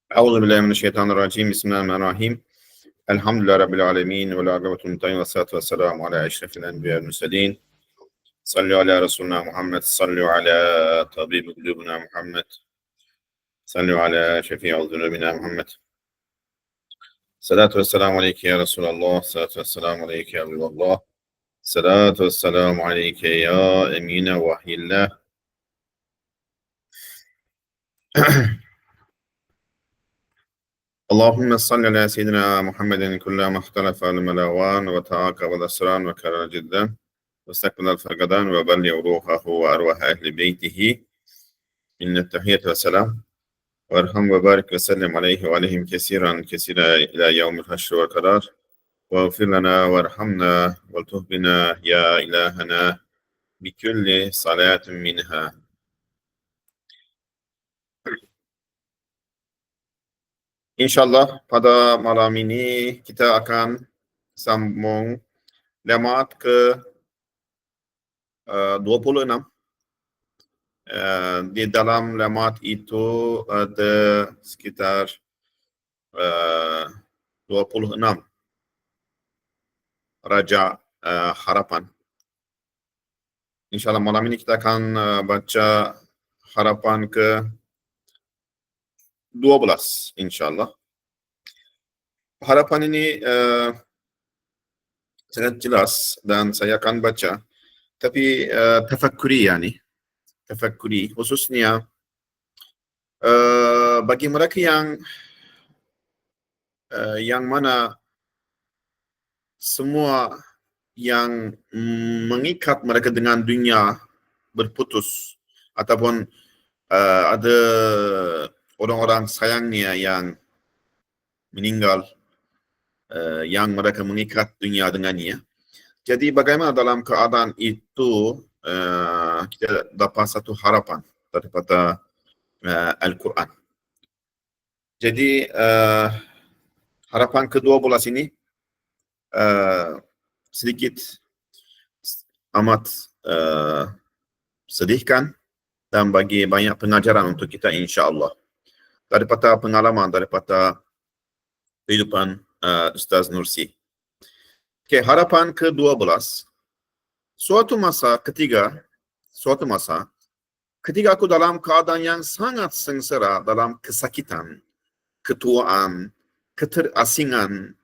A'udzubillahiminasyaitonirrajim. Bismillahirrahmanirrahim. Alhamdulillah rabbil alamin wal aqibatu muttaqin wassalatu wassalamu ala asyrafil anbiya'i wal mursalin. Sallu ala rasulina Muhammad, sallu ala tabib qulubina Muhammad, sallu ala syafi'i dhunubina Muhammad. Salatu wassalamu alayka ya Rasulullah, salatu wassalamu alayka ya Abdullah, salatu wassalamu alayka ya amina wahyillah. اللهم صل على سيدنا محمد كلما اختلف الملوان وتعاقب الأسران وكرر جدا واستقبل الفقدان وبلغ روحه وأرواح أهل بيته إن التحية والسلام وارحم وبارك وسلم عليه وعليهم كثيرا كثيرا إلى يوم الحشر والقرار واغفر لنا وارحمنا والطف بنا يا إلهنا بكل صلاة منها. InsyaAllah pada malam ini kita akan sambung lemaat ke 26. Di dalam lemaat itu ada sekitar 26 raja harapan. InsyaAllah malam ini kita akan baca harapan ke 12, insyaAllah. Harapan ini sangat jelas dan saya akan baca. Tapi tafakkuri tafakkuri khususnya bagi mereka yang mana semua yang mengikat mereka dengan dunia berputus ataupun ada orang-orang sayangnya yang meninggal, yang mereka mengikat dunia dengannya. Jadi bagaimana dalam keadaan itu kita dapat satu harapan daripada Al-Quran. Jadi harapan ke-12 ini sedikit amat sedihkan dan bagi banyak pengajaran untuk kita insyaAllah. Daripada pengalaman, daripada kehidupan Ustaz Nursi. Okay, harapan ke-12. Suatu masa ketika aku dalam keadaan yang sangat sengsara, dalam kesakitan, ketuaan, keterasingan,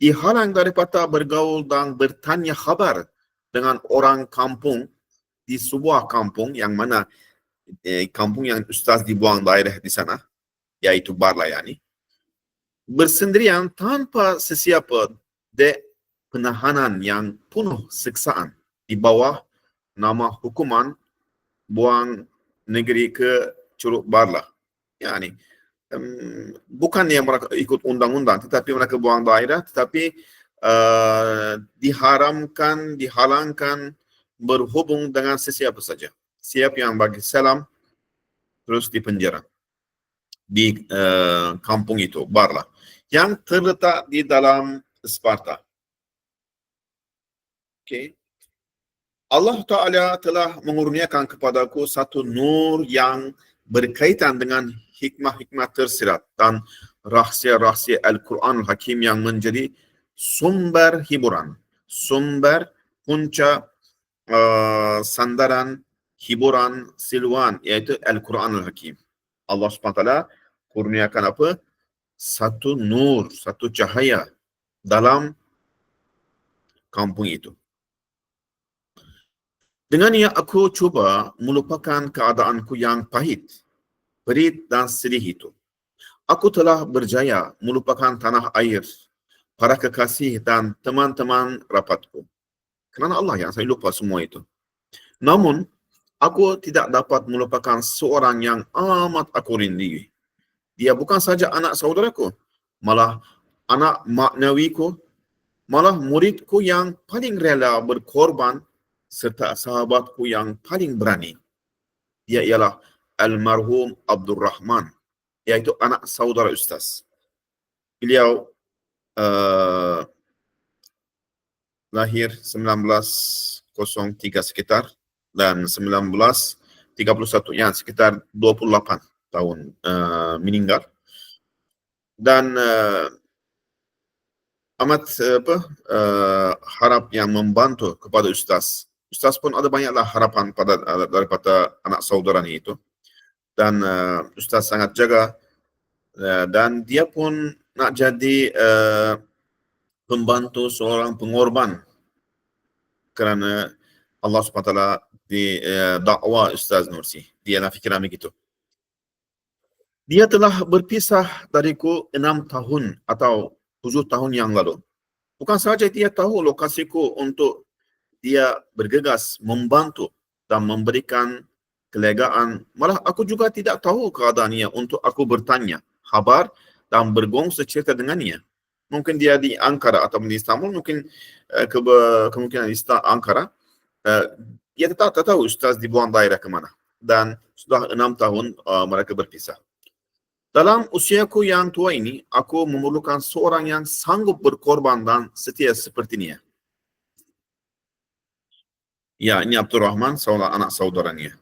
dihalang daripada bergaul dan bertanya khabar dengan orang kampung di sebuah kampung yang mana kampung yang Ustaz dibuang daerah di sana, yaitu Barlayani, bersendirian tanpa sesiapa di penahanan yang penuh siksaan di bawah nama hukuman buang negeri ke Curug Barlah. Yani bukan yang mereka ikut undang-undang, tetapi mereka buang daerah, tetapi dihalangkan berhubung dengan sesiapa saja. Siapa yang bagi salam terus dipenjara di kampung itu, Barlah, yang terletak di dalam Sparta. Okay. Allah Ta'ala telah mengurniakan kepadaku satu nur yang berkaitan dengan hikmah-hikmah tersirat dan rahsia-rahsia Al-Quran Hakim yang menjadi sumber hiburan, sumber punca sandaran hiburan silwan, yaitu Al-Quran Hakim. Allah SWT kurniakan apa? Satu nur, satu cahaya dalam kampung itu. Dengannya aku cuba melupakan keadaanku yang pahit, perit dan sedih itu. Aku telah berjaya melupakan tanah air, para kekasih dan teman-teman rapatku. Kerana Allah yang saya lupa semua itu. Namun, aku tidak dapat melupakan seorang yang amat aku rindu. Dia bukan saja anak saudaraku, malah anak maknawiku, malah muridku yang paling rela berkorban, serta sahabatku yang paling berani. Dia ialah almarhum Abdul Rahman, iaitu anak saudara Ustaz. Beliau lahir 1903 sekitar, dan 1931, ya sekitar 28 tahun meninggal. Dan amat harap yang membantu kepada Ustaz. Ustaz pun ada banyaklah harapan daripada anak saudaranya itu. Dan Ustaz sangat jaga dan dia pun nak jadi pembantu seorang pengorban kerana Allah SWT di dakwah Ustaz Nursi. Dia nak fikiran begitu. Dia telah berpisah dariku 6 tahun atau 7 tahun yang lalu. Bukan sahaja dia tahu lokasiku untuk dia bergegas membantu dan memberikan kelegaan, malah aku juga tidak tahu keadaannya untuk aku bertanya khabar dan berkongsi cerita dengannya. Mungkin dia di Ankara atau di Istanbul, mungkin kemungkinan di Ankara. Dia tak tahu Ustaz dibuang daerah ke mana. Dan sudah 6 tahun mereka berpisah. Dalam usiaku yang tua ini, aku memerlukan seorang yang sanggup berkorban dan setia seperti dia. Ya, ini Abdul Rahman, seorang anak saudaranya.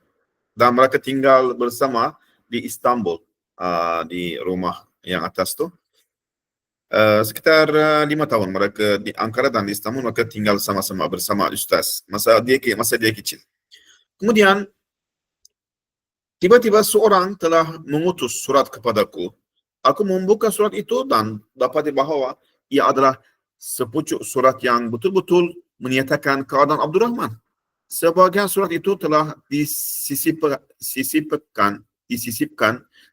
Dan mereka tinggal bersama di Istanbul, di rumah yang atas tu. Sekitar 5 tahun mereka di Ankara dan di Istanbul, mereka tinggal sama-sama bersama Ustaz masa dia kecil. Kemudian tiba-tiba seorang telah mengutus surat kepadaku. Aku membuka surat itu dan dapat bahawa ia adalah sepucuk surat yang betul-betul menyatakan keadaan Abdul Rahman. Sebahagian surat itu telah disisipkan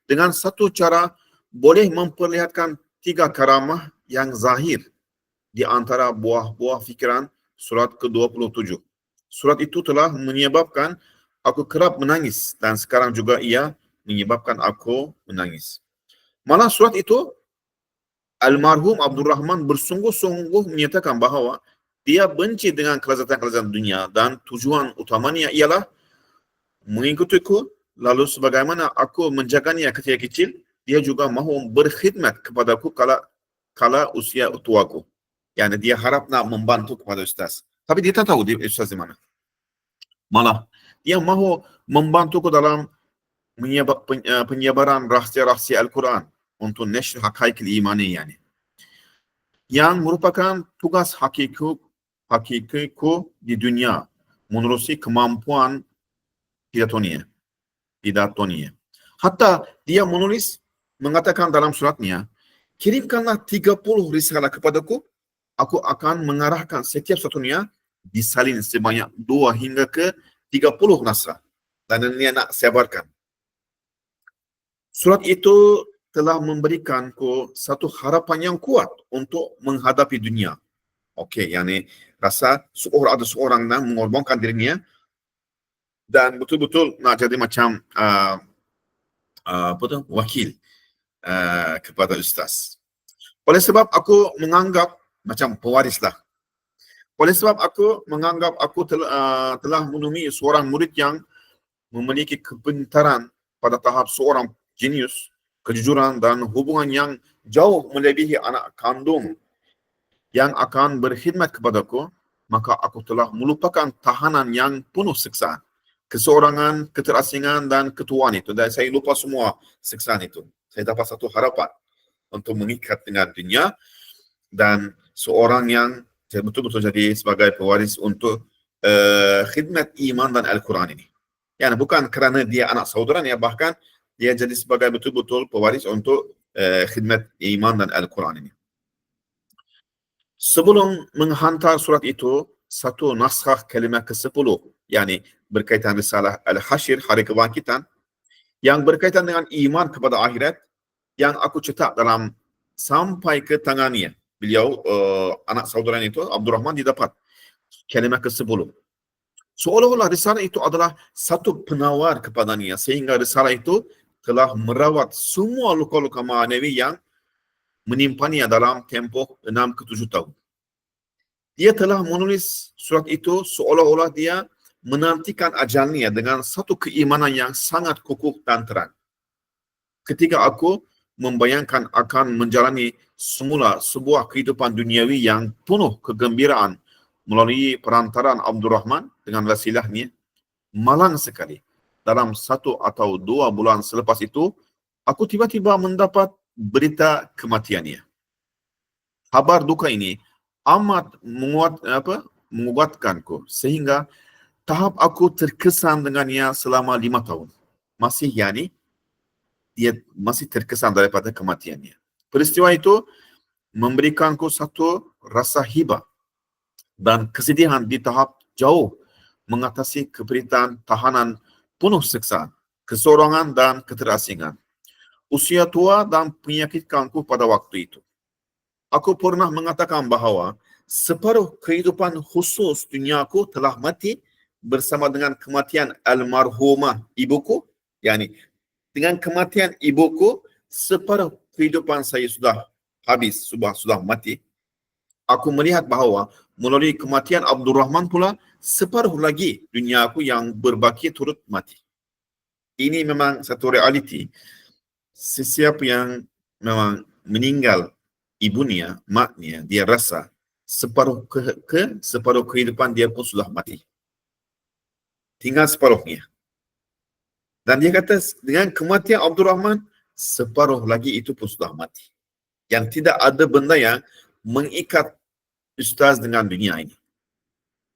dengan satu cara boleh memperlihatkan 3 karamah yang zahir di antara buah-buah fikiran surat ke-27. Surat itu telah menyebabkan aku kerap menangis dan sekarang juga ia menyebabkan aku menangis. Malah surat itu, almarhum Abdul Rahman bersungguh-sungguh menyatakan bahawa dia benci dengan kelezatan-kelezatan dunia dan tujuan utamanya ialah mengikutiku, lalu sebagaimana aku menjaganya ketika kecil, dia juga mahu berkhidmat kepadaku kala usia tuaku. Yani dia harap nak membantu kepada Ustaz. Tapi dia tak tahu dia Ustaz di mana. Malah dia mahu membantuku dalam penyebaran rahsia-rahsia Al-Quran untuk nashr haqaiq imani yani. Yang merupakan tugas hakikiku di dunia menerusi kemampuan pidatonia. Hatta dia mengatakan dalam suratnya, kirimkanlah 30 risalah kepadaku, aku akan mengarahkan setiap satunya disalin sebanyak 2 hingga ke 30 naskah. Dan dia nak sebarkan. Surat itu telah memberikanku satu harapan yang kuat untuk menghadapi dunia. Okey, yani rasa ada seorang yang mengorbankan dirinya dan betul-betul nak jadi macam wakil kepada Ustaz. Oleh sebab aku menganggap macam pewaris lah. Oleh sebab aku menganggap aku telah menemui seorang murid yang memiliki kepintaran pada tahap seorang jenius, kejujuran dan hubungan yang jauh melebihi anak kandung yang akan berkhidmat kepadaku, maka aku telah melupakan tahanan yang penuh siksaan, keseorangan, keterasingan dan ketuaan itu. Dan saya lupa semua siksaan itu. Saya dapat satu harapan untuk mengikat dengan dunia dan seorang yang betul-betul jadi sebagai pewaris untuk khidmat iman dan Al-Quran ini. Yani bukan kerana dia anak saudaranya, bahkan dia jadi sebagai betul-betul pewaris untuk khidmat iman dan Al-Quran ini. Sebelum menghantar surat itu, satu naskah kalimah ke-10, yani berkaitan risalah Al-Hashir, Hari Kebangkitan, yang berkaitan dengan iman kepada akhirat, yang aku cetak dalam sampai ke tangannya. Beliau, anak saudaranya itu, Abdul Rahman, didapat kalimah ke-10. Seolah-olah risalah itu adalah satu penawar kepadanya, sehingga risalah itu telah merawat semua luka-luka ma'nawi yang menimpanya dalam tempoh 6 ke 7 tahun. Dia telah menulis surat itu seolah-olah dia menantikan ajalnya dengan satu keimanan yang sangat kukuh dan terang. Ketika aku membayangkan akan menjalani semula sebuah kehidupan duniawi yang penuh kegembiraan melalui perantaraan Abdul Rahman dengan wasilahnya, malang sekali. Dalam 1 atau 2 bulan selepas itu, aku tiba-tiba mendapat berita kematiannya. Kabar duka ini amat menguatkanku sehingga tahap aku terkesan dengannya selama 5 tahun. Masih dia masih terkesan daripada kematiannya. Peristiwa itu memberikanku satu rasa hibah dan kesedihan di tahap jauh mengatasi keperitan tahanan penuh siksaan, kesorangan dan keterasingan. Usia tua dan menyakitkanku pada waktu itu. Aku pernah mengatakan bahawa separuh kehidupan khusus duniaku telah mati bersama dengan kematian almarhumah ibuku. Yani dengan kematian ibuku, separuh kehidupan saya sudah habis, sudah mati. Aku melihat bahawa melalui kematian Abdul Rahman pula, separuh lagi duniaku yang berbaki turut mati. Ini memang satu realiti. Sesiapa yang memang meninggal ibunya, maknya, dia rasa separuh separuh kehidupan dia pun sudah mati. Tinggal separuhnya. Dan dia kata dengan kematian Abdul Rahman, separuh lagi itu pun sudah mati. Yang tidak ada benda yang mengikat ustaz dengan dunia ini.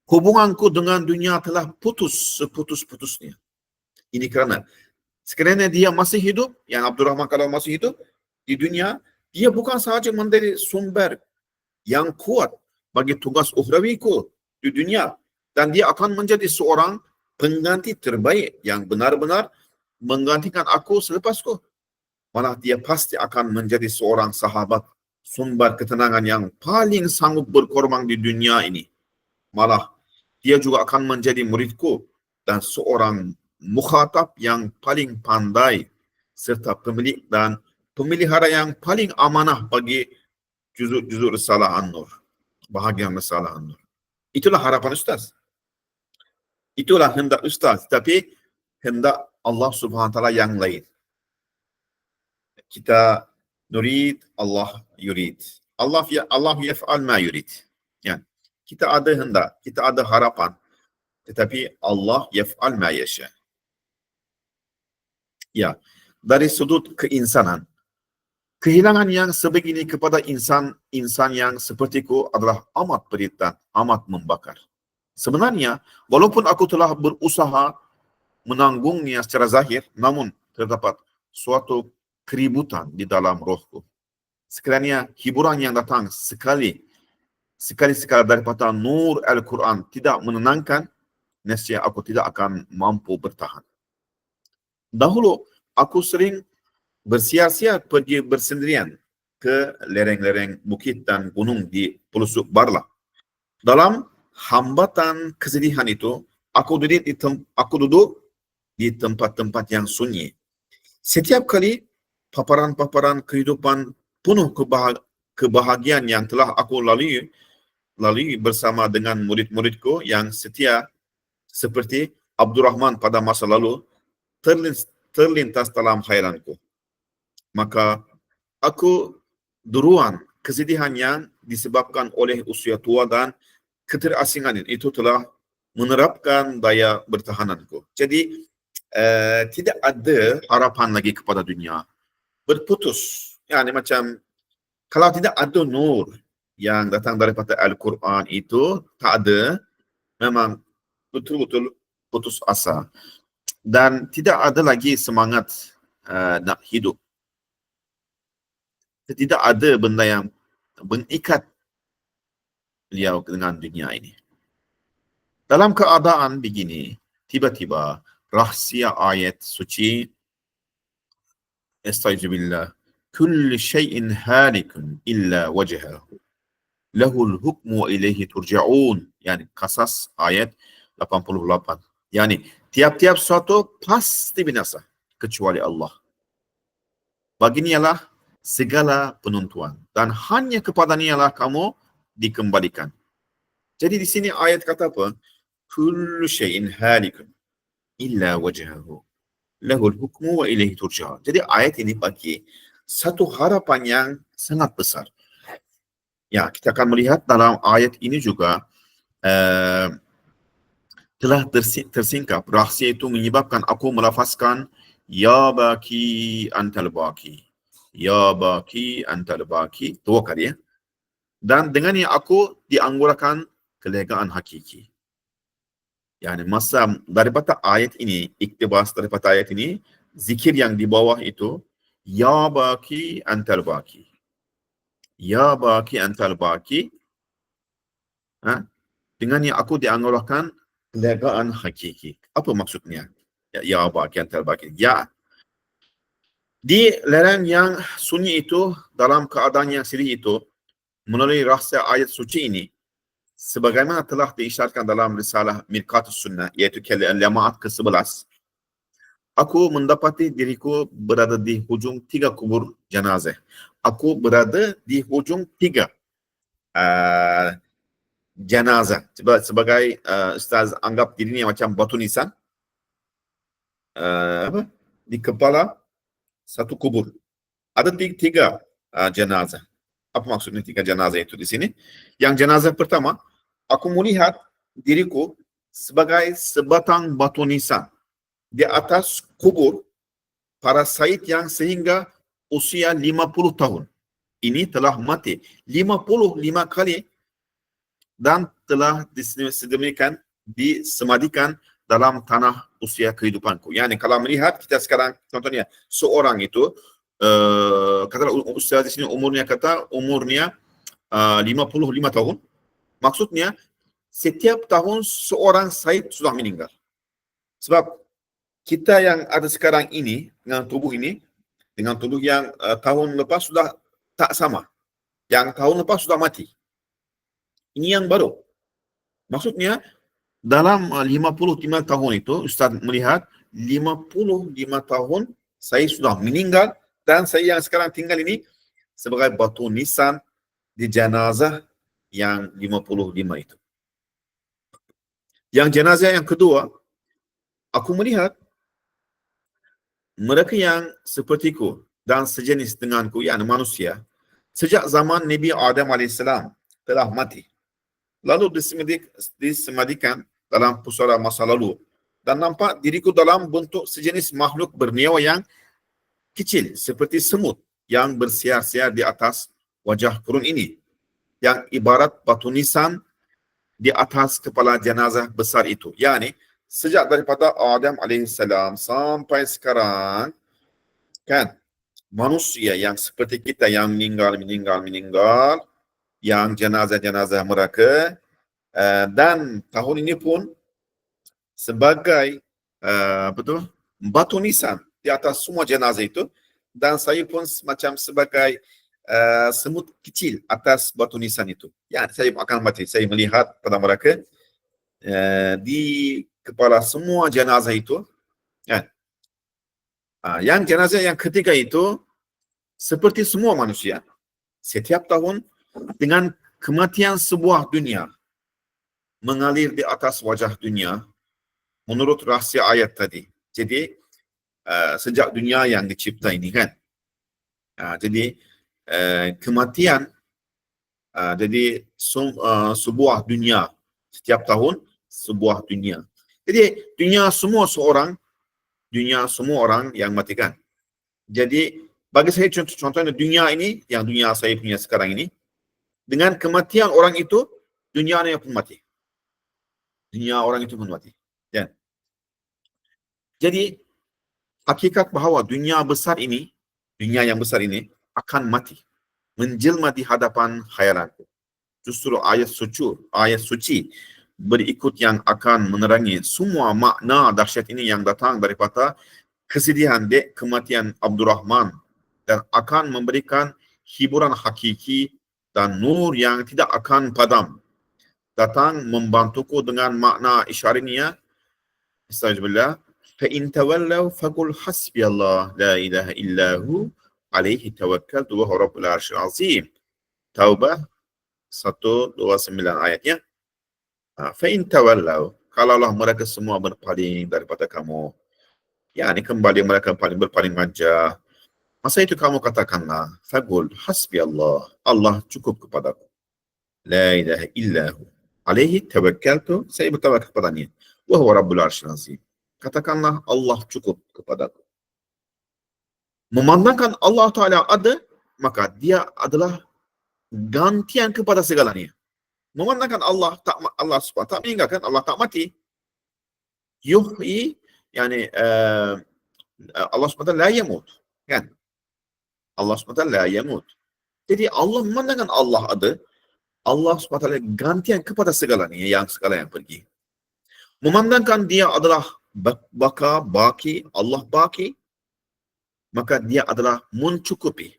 Hubunganku dengan dunia telah putus seputus-putusnya. Ini kerana sekiranya dia masih hidup, yang Abdul Rahman kalau masih hidup di dunia, dia bukan sahaja menjadi sumber yang kuat bagi tugas ukhrawiku di dunia, dan dia akan menjadi seorang pengganti terbaik yang benar-benar menggantikan aku selepasku. Malah dia pasti akan menjadi seorang sahabat, sumber ketenangan yang paling sanggup berkorban di dunia ini. Malah dia juga akan menjadi muridku dan seorang mukhatab yang paling pandai serta pemilik dan pemelihara yang paling amanah bagi juzuk-juzuk Risalah An-Nur, bahagian Risalah An-Nur. Itulah harapan ustaz. Itulah hendak ustaz, tapi hendak Allah Subhanahu Wa Taala yang lain. Kita nurid, Allah yurid. Allah yaf'al ma yurid. Ya. Kita ada hendak, kita ada harapan, tetapi Allah yaf'al ma yasha. Ya. Dari sudut keinsanan, kehilangan yang sebegini kepada insan yang sepertiku adalah amat perit dan amat membakar. Sebenarnya, walaupun aku telah berusaha menanggungnya secara zahir, namun terdapat suatu keributan di dalam rohku. Sekiranya hiburan yang datang sekali daripada nur Al-Quran tidak menenangkan, nescaya aku tidak akan mampu bertahan. Dahulu, aku sering bersiar-siar pergi bersendirian ke lereng-lereng bukit dan gunung di pelosok Barla. Dalam hambatan kesedihan itu, aku duduk di tempat-tempat yang sunyi. Setiap kali paparan-paparan kehidupan penuh kebahagiaan yang telah aku lalui bersama dengan murid-muridku yang setia seperti Abdul Rahman pada masa lalu terlintas dalam khayalanku. Maka aku duluan kesedihan yang disebabkan oleh usia tua dan keterasingan itu telah menerapkan daya bertahananku. Jadi tidak ada harapan lagi kepada dunia. Berputus. Yani macam kalau tidak ada nur yang datang daripada Al-Quran itu, tak ada, memang betul-betul putus asa. Dan tidak ada lagi semangat nak hidup. Tidak ada benda yang mengikat beliau dengan dunia ini. Dalam keadaan begini, tiba-tiba rahsia ayat suci Astagfirullah, kullu syai'in halikun illa wajhahu lahul hukmu wa ilaihi turja'un. Yani Qasas ayat 88. Yani tiap-tiap sesuatu pasti binasa kecuali Allah. Baginyalah segala penuntuan dan hanya kepadanya kamu dikembalikan. Jadi di sini ayat kata apa? Kullu syai'in halikun illa wajhahu lahul hukmu wa ilaihi turja'un. Jadi ayat ini bagi satu harapan yang sangat besar. Ya, kita akan melihat dalam ayat ini juga telah tersingkap rahsia itu menyebabkan aku melafazkan ya baki antal baki, Ya baki antal baki. Dua kali ya. Dan dengannya aku dianggurakan kelegaan hakiki. Yani masa daripada ayat ini, iktibas daripada ayat ini, zikir yang di bawah itu, ya baki antal baki. Ya baki antal baki. Ha? Dengannya aku dianggurakan kelegaan hakiki. Apa maksudnya? Ya baki antal baki. Ya, di lereng yang sunyi itu, dalam keadaan yang sirih itu, melalui rahsia ayat suci ini, sebagaimana telah diisyaratkan dalam risalah Mirqatus Sunnah, yaitu Lemaat ke-11, aku mendapati diriku berada di hujung 3 kubur jenazah. Aku berada di hujung 3 jenazah. Sebagai Ustaz anggap dirinya macam batu nisan di kepala satu kubur. Ada 3 jenazah. Apa maksudnya 3 jenazah itu di sini? Yang jenazah pertama, aku melihat diriku sebagai sebatang batu nisan di atas kubur para sayyid yang sehingga usia 50 tahun. Ini telah mati 55 kali dan telah disemadikan dalam tanah usia kehidupanku. Yani kalau melihat kita sekarang, contohnya seorang itu, katalah ustaz di sini umurnya 55 tahun. Maksudnya setiap tahun seorang sayyid sudah meninggal. Sebab kita yang ada sekarang ini dengan tubuh ini, dengan tubuh yang tahun lepas sudah tak sama. Yang tahun lepas sudah mati. Ini yang baru. Maksudnya dalam 55 tahun itu, Ustaz melihat 55 tahun saya sudah meninggal dan saya yang sekarang tinggal ini sebagai batu nisan di jenazah yang 55 itu. Yang jenazah yang kedua, aku melihat mereka yang sepertiku dan sejenis denganku, yakni manusia, sejak zaman Nabi Adam AS telah mati. Lalu disemadikan dalam pusara masa lalu. Dan nampak diriku dalam bentuk sejenis makhluk bernyawa yang kecil, seperti semut yang bersiar-siar di atas wajah kurun ini. Yang ibarat batu nisan di atas kepala jenazah besar itu. Yani, sejak daripada Adam AS sampai sekarang, kan, manusia yang seperti kita yang meninggal, yang jenazah-jenazah mereka, dan tahun ini pun sebagai batu nisan di atas semua jenazah itu, dan saya pun macam sebagai semut kecil atas batu nisan itu. Ya, saya akan mati. Saya melihat pada mereka di kepala semua jenazah itu. Ya. Yang jenazah yang ketiga itu seperti semua manusia, setiap tahun dengan kematian sebuah dunia mengalir di atas wajah dunia menurut rahsia ayat tadi. Jadi sejak dunia yang dicipta ini kan, jadi kematian, jadi sebuah dunia setiap tahun, sebuah dunia. Jadi dunia semua orang yang matikan. Jadi bagi saya contohnya dunia ini, yang dunia saya punya sekarang ini, dengan kematian orang itu, dunianya pun mati. Dunia orang itu pun mati. Ya. Jadi hakikat bahawa dunia yang besar ini akan mati, menjelma di hadapan khayalanku. Justru ayat suci berikut yang akan menerangi semua makna dahsyat ini yang datang daripada kesedihan kematian Abdurrahman dan akan memberikan hiburan hakiki dan nur yang tidak akan padam. Datang membantuku dengan makna isyariniya. Astagfirullah. فَإِنْ تَوَلَّوْا فَقُلْ حَسْبِيَ اللَّهُ لَا إِلَهَ إِلَّا هُوَ عَلَيْهِ تَوَكَّلْتُ وَهُوَ رَبُّ الْعَرْشِ الْعَظِيمِ. Taubah 129 ayatnya. فَإِنْ تَوَلَّوْا, kalaulah mereka semua berpaling daripada kamu, yakni kembali mereka berpaling wajah, masa itu kamu katakanlah, faqul hasbiyallah, Allah cukup kepadaku, la ilaha illahu alaihi tawakkaltu, saya bertawakal kepadanya, wa huwa rabbul arsyil azim, katakanlah Allah cukup kepadaku. Memandangkan Allah Ta'ala ada, maka dia adalah gantian kepada segalanya. Memandangkan Allah Allah SWT tak meninggalkan, Allah tak mati. Yuhyi, yani Allah SWT la yamut. Kan? Allah SWT la yamut. Jadi Allah memandangkan Allah ada, Allah SWT gantian kepada segalanya, yang segala yang pergi. Memandangkan dia adalah baki, Allah baki, maka dia adalah mencukupi.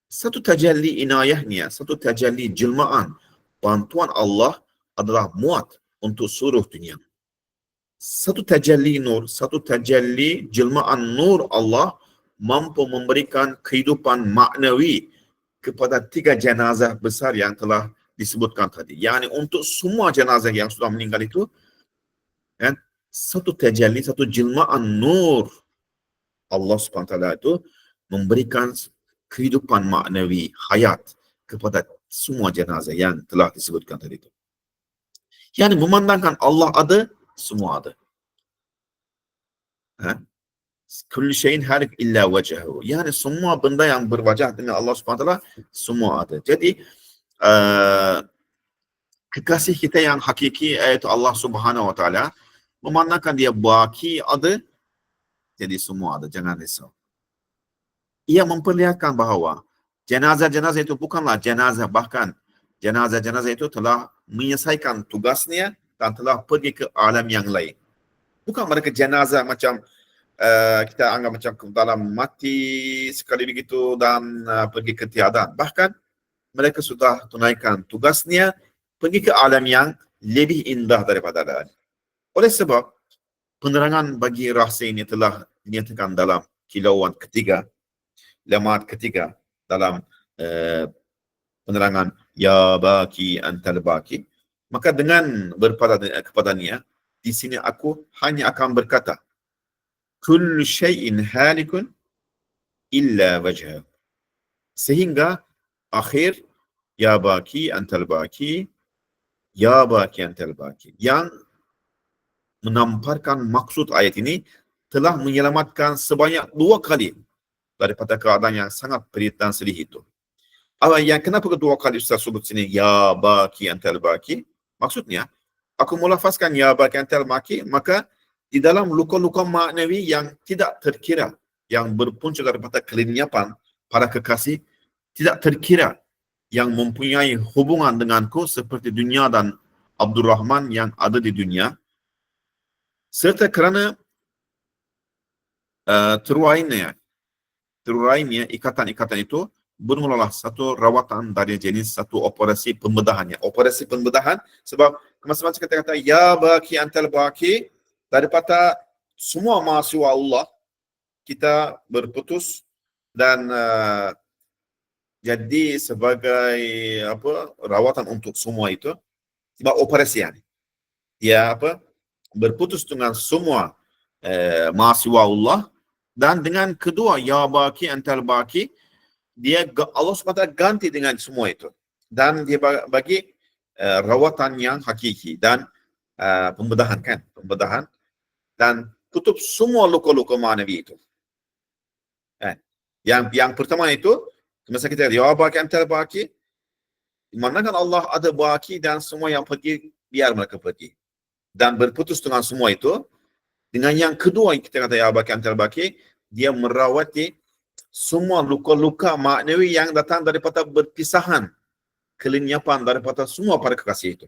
Satu tajalli inayahnya, satu tajalli jelmaan, bantuan Allah adalah muat untuk seluruh dunia. Satu tajalli nur, satu tajalli jelmaan nur Allah mampu memberikan kehidupan maknawi kepada 3 jenazah besar yang telah disebutkan tadi. Yani untuk semua jenazah yang sudah meninggal itu, kan, satu tajalli, satu jelmaan nur Allah SWT itu memberikan kehidupan maknawi, hayat kepada semua jenazah yang telah disebutkan tadi itu. Yani memandangkan Allah ada, semua ada. Kulli syai'in halik illa wajhahu. Yani semua benda yang berwajah dengan Allah SWT, semua ada. Jadi kekasih kita yang hakiki, iaitu Allah Subhanahu Wa Taala, memandangkan dia baki ada, jadi semua ada, jangan risau. Ia memperlihatkan bahawa jenazah-jenazah itu bukanlah jenazah, bahkan jenazah-jenazah itu telah menyelesaikan tugasnya dan telah pergi ke alam yang lain. Bukan mereka jenazah macam kita anggap macam dalam mati sekali begitu dan pergi ke tiadaan. Bahkan mereka sudah tunaikan tugasnya, pergi ke alam yang lebih indah daripada alam. Oleh sebab penerangan bagi rahsia ini telah dinyatakan dalam kilauan ketiga, lemaat ketiga dalam penerangan ya baki antal baki. Maka dengan berpada kepadanya, di sini aku hanya akan berkata, kullu syai'in halikun illa wajhah. Sehingga akhir ya baki antal baki, ya baki antal baki, yang menamparkan maksud ayat ini telah menyelamatkan sebanyak 2 kali daripada keadaan yang sangat perit dan sedih itu. Yang kenapa kedua kali Ustaz sebut sini ya baki antal baki? Maksudnya, aku melafazkan ya baki antal baki, maka di dalam luka-luka maknawi yang tidak terkira, yang berpunca daripada kelenyapan para kekasih, tidak terkira, yang mempunyai hubungan denganku seperti dunia dan Abdul Rahman yang ada di dunia, serta kerana terurainya ikatan-ikatan itu bermulalah satu rawatan dari jenis satu operasi pembedahannya. Operasi pembedahan sebab kemasan kita kata ya baki antal baki, daripada semua mahasiswa Allah kita berputus dan jadi sebagai rawatan untuk semua itu, sebab operasi yani. Dia berputus dengan semua mahasiswa Allah, dan dengan kedua ya baki antal baki, dia Allah SWT ganti dengan semua itu, dan dia bagi rawatan yang hakiki dan pembedahan, kan, pembedahan, dan tutup semua luka-luka manawi itu. Yang pertama itu, masa kita ya baki antal baki, dimanakan Allah ada baki dan semua yang pergi biar mereka pergi, dan berputus dengan semua itu. Dengan yang kedua yang kita kata ya baki antal baki, dia merawati semua luka-luka maknawi yang datang daripada berpisahan, kelenyapan daripada semua para kekasih itu.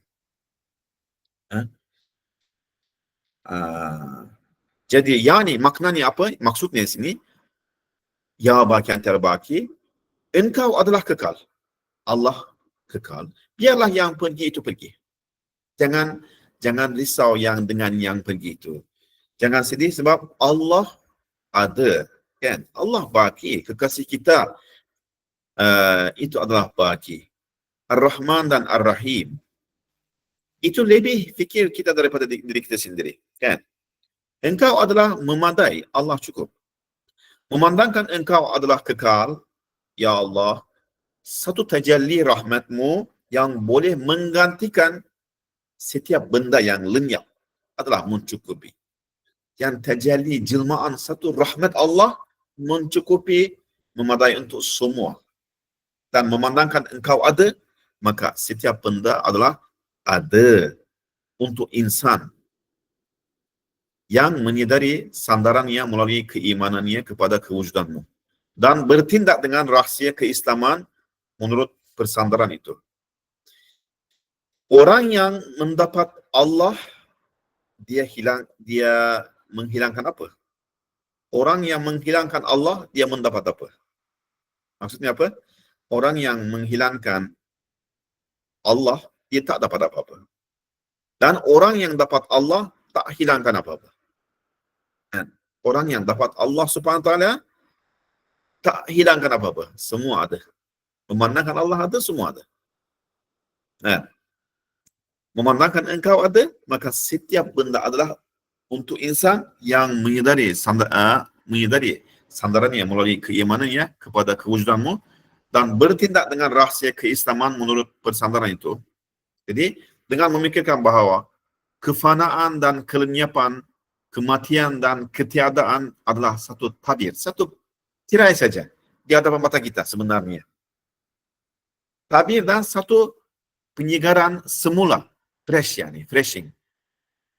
Jadi yani maknanya apa? Maksudnya di sini ya baki antal baki, engkau adalah kekal, Allah kekal, biarlah yang pergi itu pergi. Jangan risau yang dengan yang pergi itu. Jangan sedih sebab Allah ada, kan? Allah baki, kekasih kita itu adalah baki. Ar-Rahman dan Ar-Rahim. Itu lebih fikir kita daripada diri kita sendiri, kan? Engkau adalah memadai, Allah cukup. Memandangkan engkau adalah kekal, ya Allah, satu tajalli rahmatmu yang boleh menggantikan setiap benda yang lenyap adalah mencukupi. Yang tajalli jelmaan satu rahmat Allah mencukupi, memadai untuk semua. Dan memandangkan engkau ada, maka setiap benda adalah ada untuk insan yang menyadari sandarannya melalui keimanannya kepada kewujudanmu dan bertindak dengan rahsia keislaman menurut persandaran itu. Orang yang mendapat Allah, dia menghilangkan apa? Orang yang menghilangkan Allah, dia mendapat apa? Maksudnya apa? Orang yang menghilangkan Allah, dia tak dapat apa-apa. Dan orang yang dapat Allah, tak hilangkan apa-apa. Orang yang dapat Allah Subhanahu Wa Taala, tak hilangkan apa-apa. Semua ada. Memandangkan Allah ada, semua ada. Nah, memandangkan engkau ada, maka setiap benda adalah untuk insan yang menyadari sandarannya melalui keimanannya kepada kewujudanmu dan bertindak dengan rahsia keislaman menurut persandaran itu. Jadi, dengan memikirkan bahawa kefanaan dan kelenyapan, kematian dan ketiadaan adalah satu tabir, satu tirai saja di hadapan mata kita sebenarnya. Tabir dan satu penyegaran semula, freshing.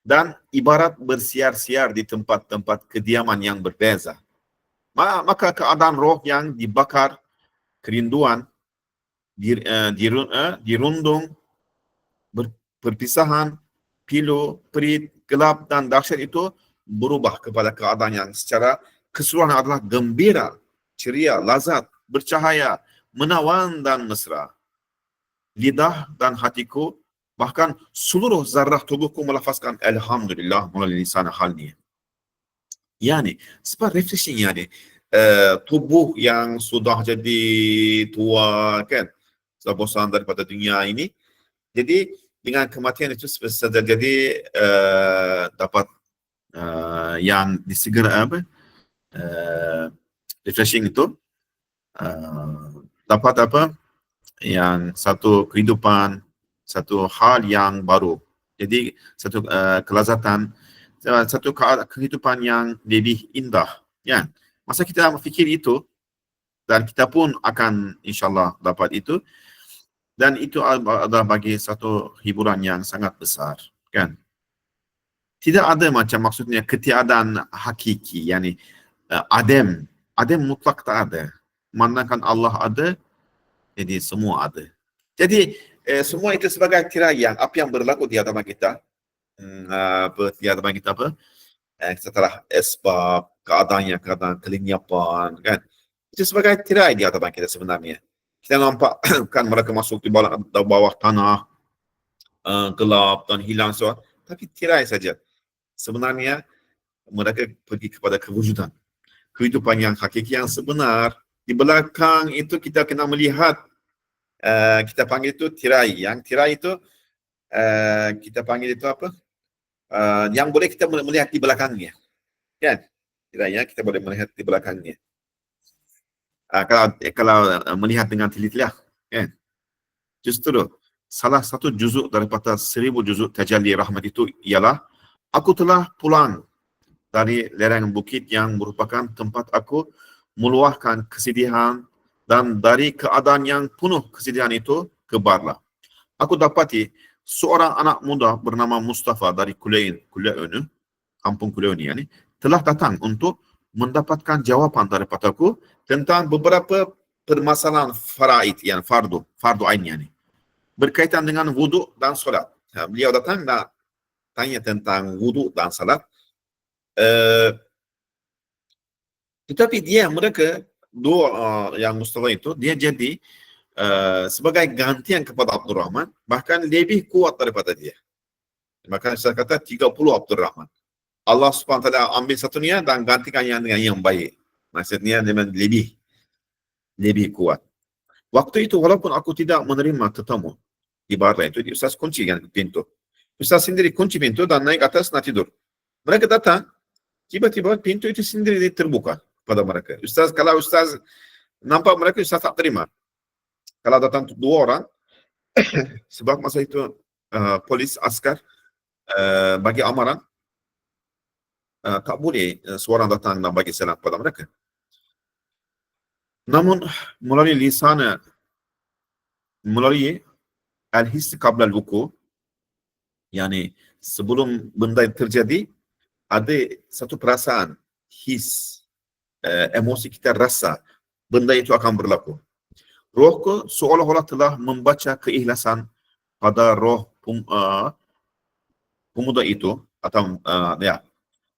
Dan ibarat bersiar-siar di tempat-tempat kediaman yang berbeza. Maka keadaan roh yang dibakar, kerinduan, dirundung, perpisahan, pilu, perit, gelap dan dahsyat itu berubah kepada keadaan yang secara keseluruhan adalah gembira, ceria, lazat, bercahaya, menawan dan mesra. Lidah dan hatiku, bahkan seluruh zarah tubuhku melafazkan Alhamdulillah melalui lisan halnya. Yani, sebab refreshing yani. Tubuh yang sudah jadi tua kan, sudah bosan daripada dunia ini. Jadi dengan kematian itu jadi dapat yang disegera refreshing itu dapat apa yang satu kehidupan, satu hal yang baru. Jadi satu kelazatan, satu kehidupan yang lebih indah. Ya, masa kita fikir itu dan kita pun akan insyaAllah dapat itu. Dan itu adalah bagi satu hiburan yang sangat besar, kan? Tidak ada macam maksudnya ketiadaan hakiki, yani adem mutlak tak ada. Memandangkan Allah ada, jadi semua ada. Jadi semua itu sebagai tirai yang apa yang berlaku di hadapan kita, setelah sebab keadaan kelenyapan, kan? Itu sebagai tirai di hadapan kita sebenarnya. Kita nampak kan mereka masuk di bawah tanah, gelap dan hilang semua, tapi tirai saja. Sebenarnya mereka pergi kepada kewujudan, kehidupan yang hakiki yang sebenar. Di belakang itu kita kena melihat, kita panggil itu tirai. Yang tirai itu kita panggil itu apa? Yang boleh kita melihat di belakangnya, kan? Tirai kita boleh melihat di belakangnya. Kalau melihat dengan teliti, kan? Justru salah satu juzuk daripada 1000 juzuk tajalli rahmat itu ialah aku telah pulang dari lereng bukit yang merupakan tempat aku meluahkan kesedihan, dan dari keadaan yang penuh kesedihan itu kebarlah aku dapati seorang anak muda bernama Mustafa dari Kuliah Unu, kampung Kuliah Unu yani, telah datang untuk mendapatkan jawapan daripadaku tentang beberapa permasalahan faraid yang fardu ain yani, berkaitan dengan wuduk dan solat. Beliau datang dan tanya tentang wuduk dan salat. Tetapi mereka dua yang Mustafa itu, dia jadi sebagai gantian kepada Abdul Rahman, bahkan lebih kuat daripada dia. Maka saya kata 30 Abdul Rahman. Allah Subhanahu Wa Taala ambil satunya dan gantikan yang dengan yang baik. Maksudnya dengan lebih kuat. Waktu itu walaupun aku tidak menerima tetamu di bar itu, Ustaz kunci kan pintu. Ustaz sendiri kunci pintu dan naik atas nak tidur. Mereka datang, tiba-tiba pintu itu sendiri terbuka pada mereka. Kalau Ustaz nampak mereka, Ustaz tak terima. Kalau datang dua orang, sebab masa itu polis askar bagi amaran, tak boleh seorang datang dan bagi salam kepada mereka. Namun melalui lisan, melalui al-his qabla al-wuku, yani sebelum benda yang terjadi, ada satu perasaan, his, emosi kita rasa benda itu akan berlaku. Rohku seolah-olah telah membaca keikhlasan pada roh pemuda itu, atau ya,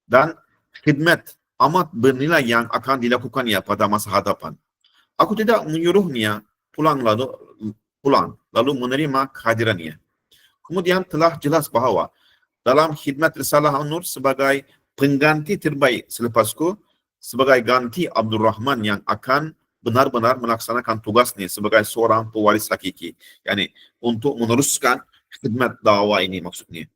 dan khidmat amat bernilai yang akan dilakukannya pada masa hadapan. Aku tidak menyuruhnya pulang lalu menerima kehadirannya. Kemudian telah jelas bahawa dalam khidmat Risalah An-Nur sebagai pengganti terbaik selepasku, sebagai ganti Abdul Rahman yang akan benar-benar melaksanakan tugasnya sebagai seorang pewaris hakiki, yani untuk meneruskan khidmat dakwah ini maksudnya.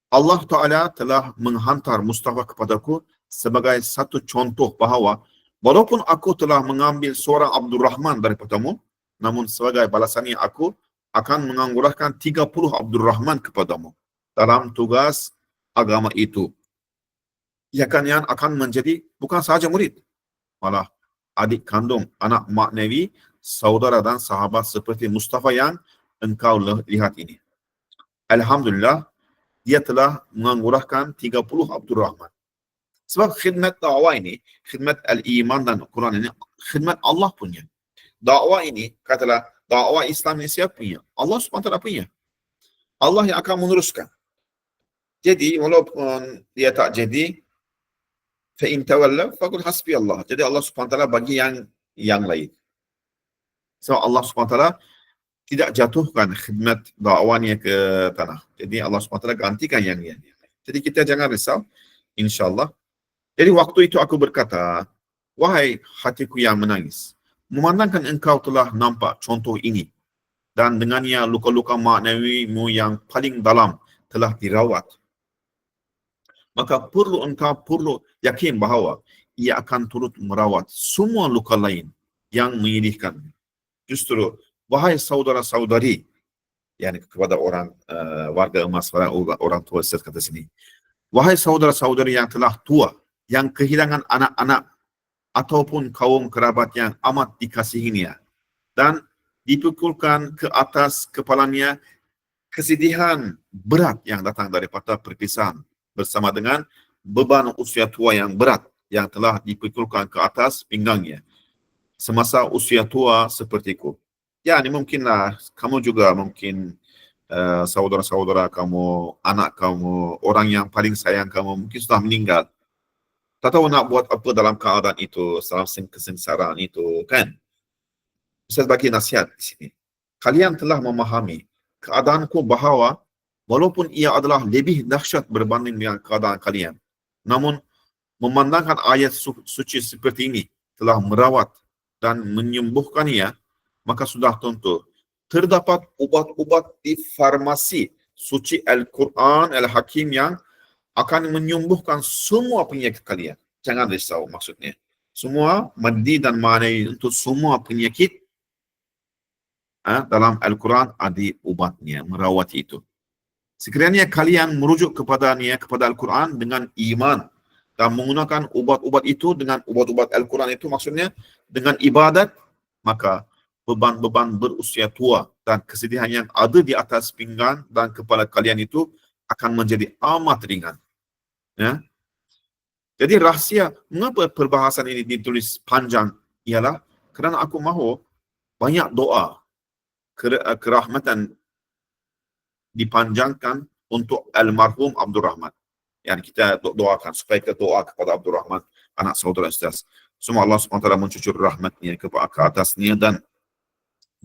Allah Ta'ala telah menghantar Mustafa kepadaku sebagai satu contoh bahawa walaupun aku telah mengambil seorang Abdul Rahman daripadamu, namun sebagai balasannya aku akan menganggorakan 30 Abdul Rahman kepadamu dalam tugas agama itu. Ia akan menjadi bukan sahaja murid, malah adik kandung, anak maknawi, saudara dan sahabat seperti Mustafa yang engkau lihat ini. Alhamdulillah, dia telah menganggorakan 30 Abdul Rahman. Sebab khidmat dakwah ini, khidmat al-iman dan Quran ini, khidmat Allah punya. Dakwah ini, katalah, dakwah Islam ini siapa punya? Allah SWT punya. Allah yang akan meneruskan. Jadi, walaupun dia tak jadi, fa'in tawalla, faqul hasbi Allah. Jadi, Allah SWT bagi yang lain. Sebab Allah SWT tidak jatuhkan khidmat dakwahnya ke tanah. Jadi, Allah SWT gantikan yang lain. Jadi, kita jangan risau, insyaAllah. Jadi waktu itu aku berkata, wahai hatiku yang menangis, memandangkan engkau telah nampak contoh ini, dan dengannya luka-luka maknawimu yang paling dalam telah dirawat, maka engkau perlu yakin bahawa ia akan turut merawat semua luka lain yang menyedihkan. Justru, wahai saudara-saudari, yani kepada orang warga emas, orang tua kata sini, wahai saudara-saudari yang telah tua, yang kehilangan anak-anak ataupun kaum kerabat yang amat dikasihinya, dan dipukulkan ke atas kepalanya kesedihan berat yang datang daripada perpisahan, bersama dengan beban usia tua yang berat yang telah dipukulkan ke atas pinggangnya semasa usia tua sepertiku. Ya, ini mungkinlah kamu juga, mungkin saudara-saudara kamu, anak kamu, orang yang paling sayang kamu mungkin sudah meninggal. Tak tahu nak buat apa dalam keadaan itu, dalam kesengsaraan itu, kan? Saya bagi nasihat di sini. Kalian telah memahami keadaanku bahawa walaupun ia adalah lebih dahsyat berbanding dengan keadaan kalian, namun memandangkan ayat suci seperti ini telah merawat dan menyembuhkannya, maka sudah tentu terdapat ubat-ubat di farmasi suci Al-Quran Al-Hakim yang akan menyembuhkan semua penyakit kalian. Jangan risau maksudnya. Semua maddi dan ma'nai untuk semua penyakit dalam Al-Quran ada ubatnya, merawat itu. Sekiranya kalian merujuk kepadanya, kepada Al-Quran dengan iman dan menggunakan ubat-ubat itu dengan ubat-ubat Al-Quran itu, maksudnya dengan ibadat, maka beban-beban berusia tua dan kesedihan yang ada di atas pinggang dan kepala kalian itu akan menjadi amat ringan. Ya. Jadi rahsia mengapa perbahasan ini ditulis panjang ialah kerana aku mahu banyak doa kerahmatan dipanjangkan untuk almarhum Abdul Rahman. Yang kita doakan supaya kita doa kepada Abdul Rahman, anak saudara Ustaz. Semua Allah SWT mencucur rahmatnya ke atasnya dan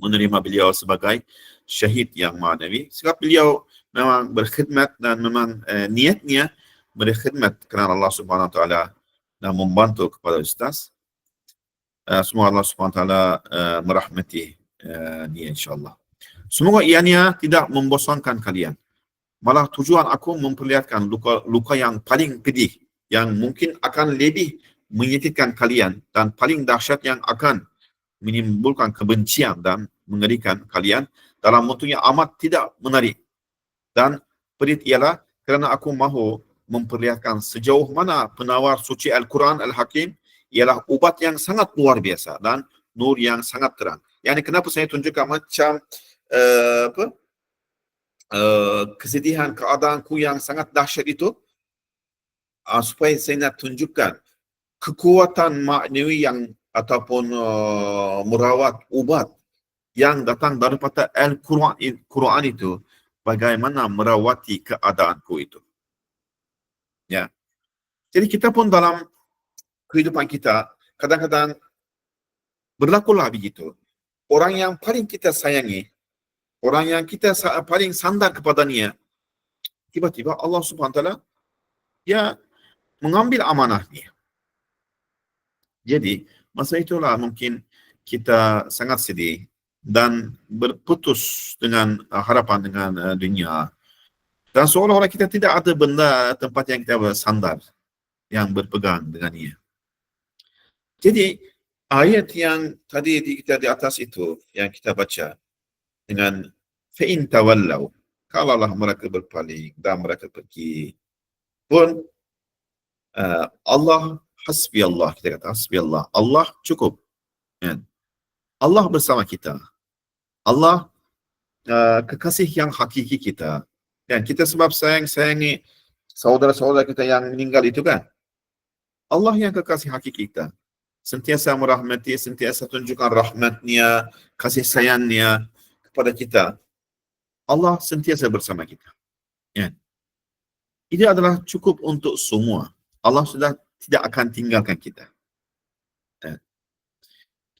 menerima beliau sebagai syahid yang ma'nawi. Sebab beliau memang berkhidmat dan memang niatnya berkhidmat kerana Allah Subhanahu Wa Taala dan membantu kepada Ustaz. Semoga Allah Subhanahu Wa Taala merahmati dia insyaAllah. Semoga ianya tidak membosankan kalian. Malah tujuan aku memperlihatkan luka yang paling pedih, yang mungkin akan lebih menyakitkan kalian dan paling dahsyat yang akan menimbulkan kebencian dan mengerikan kalian dalam bentuk yang amat tidak menarik. Dan pedih ialah kerana aku mahu memperlihatkan sejauh mana penawar suci Al-Quran Al-Hakim ialah ubat yang sangat luar biasa dan nur yang sangat terang. Yang kenapa saya tunjukkan macam apa kesedihan, keadaanku yang sangat dahsyat itu, supaya saya nak tunjukkan kekuatan maknawi yang ataupun merawat ubat yang datang daripada Al-Quran itu, bagaimana merawati keadaanku itu. Ya. Jadi kita pun dalam kehidupan kita kadang-kadang berlakulah begitu. Orang yang paling kita sayangi, orang yang kita paling sandar kepadanya, tiba-tiba Allah Subhanahu Wa Taala dia mengambil amanahnya. Jadi masa itulah mungkin kita sangat sedih dan berputus dengan harapan dengan dunia, dan seolah-olah kita tidak ada benda tempat yang kita bersandar, yang berpegang dengannya. Jadi ayat yang tadi kita di atas itu yang kita baca dengan fa'in tawallau, kalaulah mereka berpaling dan mereka pergi pun, Allah hasbi Allah, kita kata hasbi Allah, Allah cukup. Allah bersama kita. Allah kekasih yang hakiki kita. Dan kita sebab sayangi saudara-saudara kita yang meninggal itu kan. Allah yang kekasih hakiki kita. Sentiasa merahmati, sentiasa tunjukkan rahmatnya, kasih sayangnya kepada kita. Allah sentiasa bersama kita. Ya. Ini adalah cukup untuk semua. Allah sudah tidak akan tinggalkan kita. Ya.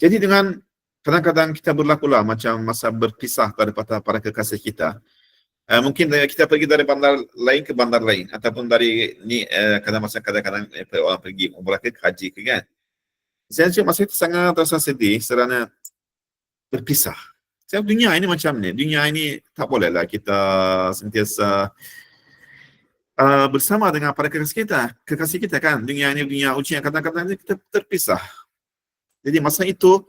Jadi dengan kadang-kadang kita berlakulah macam masa berpisah daripada para kekasih kita. Mungkin kita pergi dari bandar lain ke bandar lain, ataupun dari ni kadang-kadang orang pergi umrah ke haji ke kan. Saya masa itu sangat rasa sedih kerana berpisah. Sebab dunia ini macam ni. Dunia ini tak bolehlah kita sentiasa bersama dengan para kekasih kita kan. Dunia ini dunia ujian, kadang-kadang kita terpisah. Jadi masa itu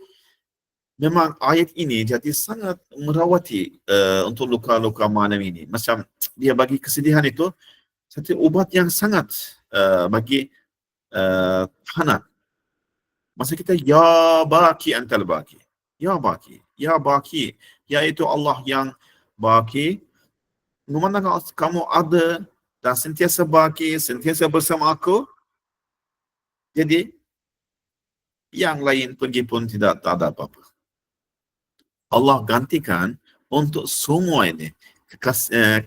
memang ayat ini jadi sangat merawati untuk luka-luka malam ini. Macam dia bagi kesedihan itu satu ubat yang sangat bagi hangat. Masa kita ya baki antal baki, ya baki, ya baki, iaitu Allah yang baki, memandang kamu ada dan sentiasa baki, sentiasa bersama aku. Jadi yang lain pergi pun tak ada apa-apa. Allah gantikan untuk semua ini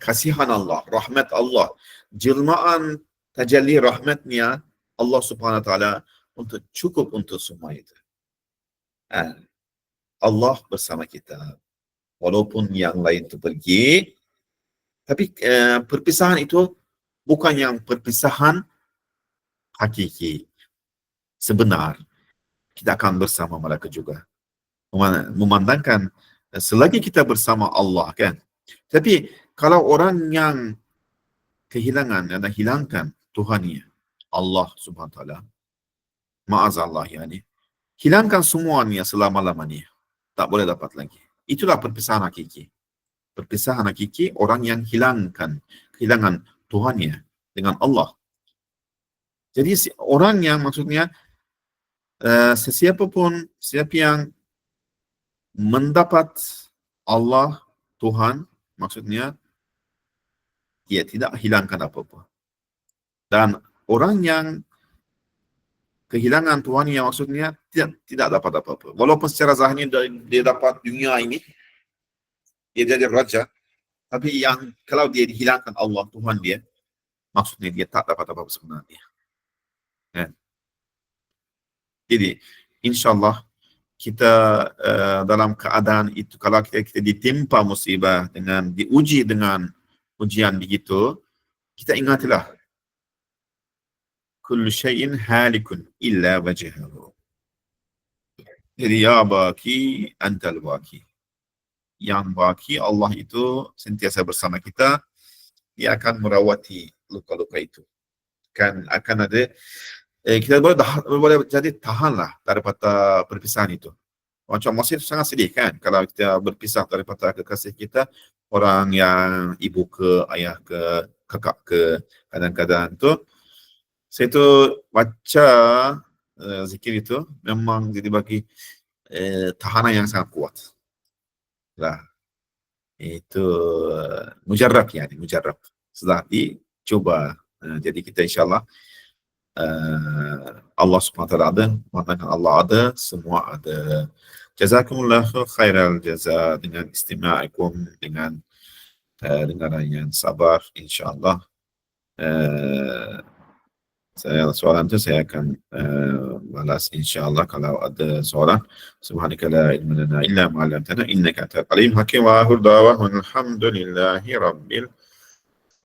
kasihan Allah, rahmat Allah, jelmaan tajalli rahmatnya Allah Subhanahu Wa Taala untuk cukup untuk semua itu. Allah bersama kita, walaupun yang lain itu pergi, tapi perpisahan itu bukan yang perpisahan hakiki, sebenar. Kita akan bersama mereka juga. Memandangkan selagi kita bersama Allah kan. Tapi kalau orang yang kehilangan dan hilangkan Tuhannya, Allah Subhanahu Wa Taala, maazallah yani, hilangkan semuanya selama-lamanya, tak boleh dapat lagi. Itulah perpisahan hakiki. Perpisahan hakiki orang yang kehilangan Tuhannya dengan Allah. Jadi orang yang maksudnya siapa yang mendapat Allah Tuhan, maksudnya dia tidak hilangkan apa-apa. Dan orang yang kehilangan Tuhan yang maksudnya tidak dapat apa-apa. Walaupun secara zahirnya dia dapat dunia ini, dia jadi raja, tapi yang kalau dia dihilangkan Allah Tuhan dia, maksudnya dia tak dapat apa-apa sebenarnya. Ya. Jadi insyaAllah kita dalam keadaan itu, kalau kita ditimpa musibah dengan diuji dengan ujian begitu, kita ingatilah kullu syai'in halikun illa wajhahu. Jadi ya baki antal baki. Yang baki Allah itu sentiasa bersama kita, dia akan merawati luka-luka itu. Akan ada kita boleh jadi tahanlah daripada perpisahan itu. Macam masih sangat sedih kan kalau kita berpisah daripada kekasih kita, orang yang ibu ke, ayah ke, kakak ke, kadang-kadang tu. Saya tu baca zikir itu memang jadi bagi tahanan yang sangat kuat lah. Itu mujarab, yani mujarab, setelah dicoba. Jadi kita insyaAllah Allah SWT ada, mengatakan Allah ada, semua ada. Jazakumullah khairal jaza dengan istima'ikum, dengan dengaran yang sabar, insyaAllah. Soalan itu saya akan balas insyaAllah kalau ada soalan. Subhanaka la ilma lana illa ma 'allamtana innaka antal alim hakim, wa akhir da'wahum alhamdulillahi rabbil